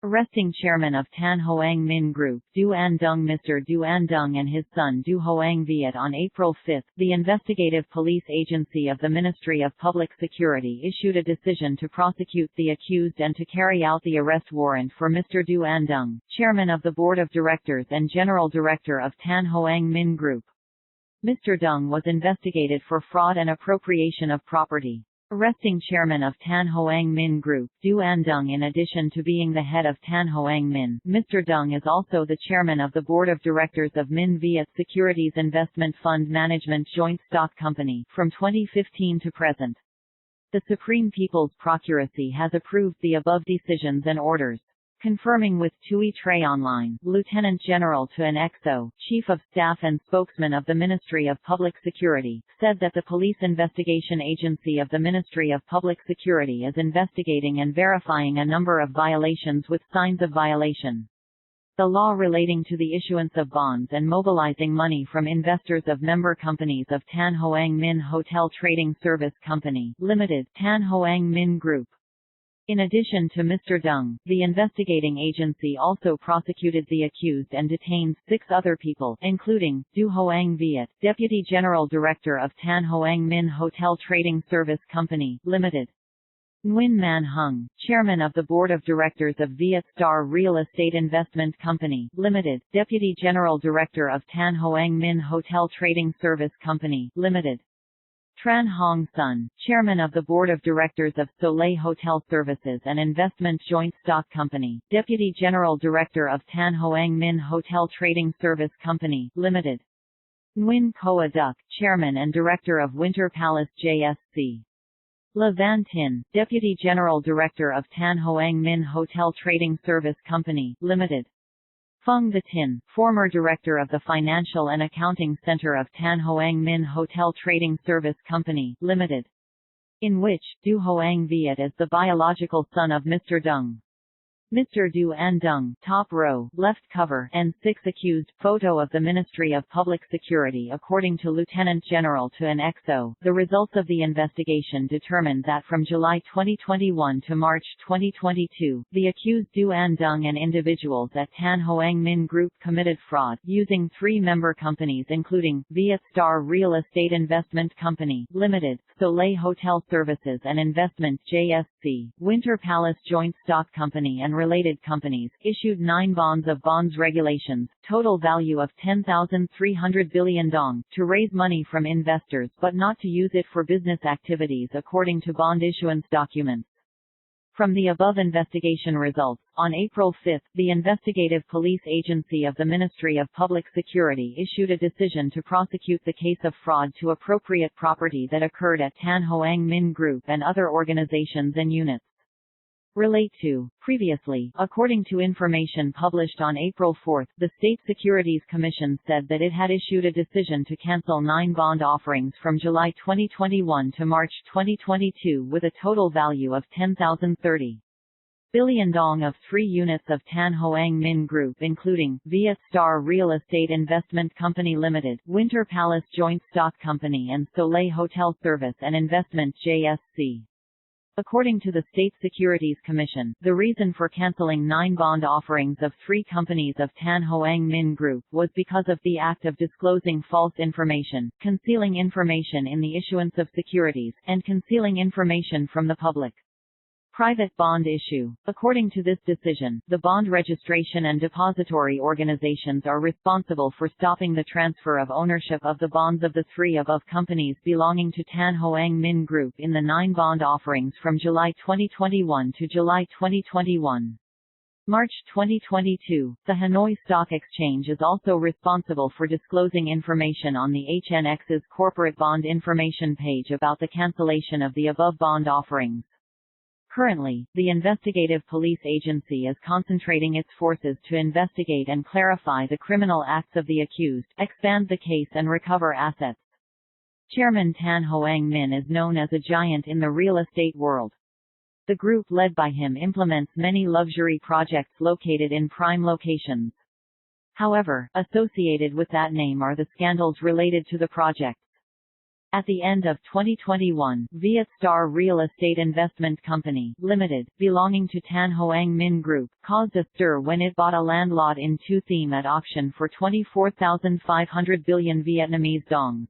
Arresting chairman of Tan Hoang Minh Group, Du An Dung. Mr. Du An Dung and his son Du Hoang Viet. On April 5, the Investigative Police Agency of the Ministry of Public Security issued a decision to prosecute the accused and to carry out the arrest warrant for Mr. Du An Dung, chairman of the Board of Directors and General Director of Tan Hoang Minh Group. Mr. Dung was investigated for fraud and appropriation of property. Arresting chairman of Tan Hoang Minh Group, Du An Dung. In addition to being the head of Tan Hoang Minh, Mr. Dung is also the chairman of the board of directors of Minh Viet Securities Investment Fund Management Joint Stock Company, from 2015 to present. The Supreme People's Procuracy has approved the above decisions and orders. Confirming with Tuoi Tre Online, Lieutenant General Tuoi XO, Chief of Staff and Spokesman of the Ministry of Public Security, said that the Police Investigation Agency of the Ministry of Public Security is investigating and verifying a number of violations with signs of violation. The law relating to the issuance of bonds and mobilizing money from investors of member companies of Tan Hoang Minh Hotel Trading Service Company, Limited, Tan Hoang Minh Group. In addition to Mr. Dung, the investigating agency also prosecuted the accused and detained 6 other people, including Du Hoang Viet, Deputy General Director of Tan Hoang Minh Hotel Trading Service Company, Limited. Nguyen Man Hung, Chairman of the Board of Directors of Viet Star Real Estate Investment Company, Limited, Deputy General Director of Tan Hoang Minh Hotel Trading Service Company, Limited. Tran Hong Sun, Chairman of the Board of Directors of Soleil Hotel Services and Investment Joint Stock Company, Deputy General Director of Tan Hoang Minh Hotel Trading Service Company, Limited. Nguyen Koa Duc, Chairman and Director of Winter Palace JSC. Le Van Tin, Deputy General Director of Tan Hoang Minh Hotel Trading Service Company, Limited. Phung The Tin, former Director of the Financial and Accounting Center of Tan Hoang Minh Hotel Trading Service Company, Limited. In which, Du Hoang Viet is the biological son of Mr. Dung. Mr. Du An Dung, top row, left cover, and 6 accused, photo of the Ministry of Public Security. According to Lieutenant General Tuoi XO, the results of the investigation determined that from July 2021 to March 2022, the accused Du An Dung and individuals at Tan Hoang Minh Group committed fraud, using 3 member companies including, Viet Star Real Estate Investment Company, Limited, Soleil Hotel Services and Investment JSC, Winter Palace Joint Stock Company and related companies, issued 9 bonds of bonds regulations, total value of 10,300 billion dong, to raise money from investors but not to use it for business activities according to bond issuance documents. From the above investigation results, on April 5, the Investigative Police Agency of the Ministry of Public Security issued a decision to prosecute the case of fraud to appropriate property that occurred at Tan Hoang Minh Group and other organizations and units. Relate to. Previously, according to information published on April 4, the State Securities Commission said that it had issued a decision to cancel 9 bond offerings from July 2021 to March 2022 with a total value of 10,030 billion dong of 3 units of Tan Hoang Minh Group including, Viet Star Real Estate Investment Company Limited, Winter Palace Joint Stock Company and Soleil Hotel Service and Investment JSC. According to the State Securities Commission, the reason for cancelling 9 bond offerings of 3 companies of Tan Hoang Minh Group was because of the act of disclosing false information, concealing information in the issuance of securities, and concealing information from the public. Private bond issue. According to this decision, the bond registration and depository organizations are responsible for stopping the transfer of ownership of the bonds of the 3 above companies belonging to Tan Hoang Minh Group in the 9 bond offerings from July 2021 to July 2021. March 2022, the Hanoi Stock Exchange is also responsible for disclosing information on the HNX's corporate bond information page about the cancellation of the above bond offerings. Currently, the Investigative Police Agency is concentrating its forces to investigate and clarify the criminal acts of the accused, expand the case and recover assets. Chairman Tan Hoang Minh is known as a giant in the real estate world. The group led by him implements many luxury projects located in prime locations. However, associated with that name are the scandals related to the projects. At the end of 2021, Viet Star Real Estate Investment Company, Limited, belonging to Tan Hoang Minh Group, caused a stir when it bought a land lot in Tu Thiem at auction for 24,500 billion Vietnamese dongs.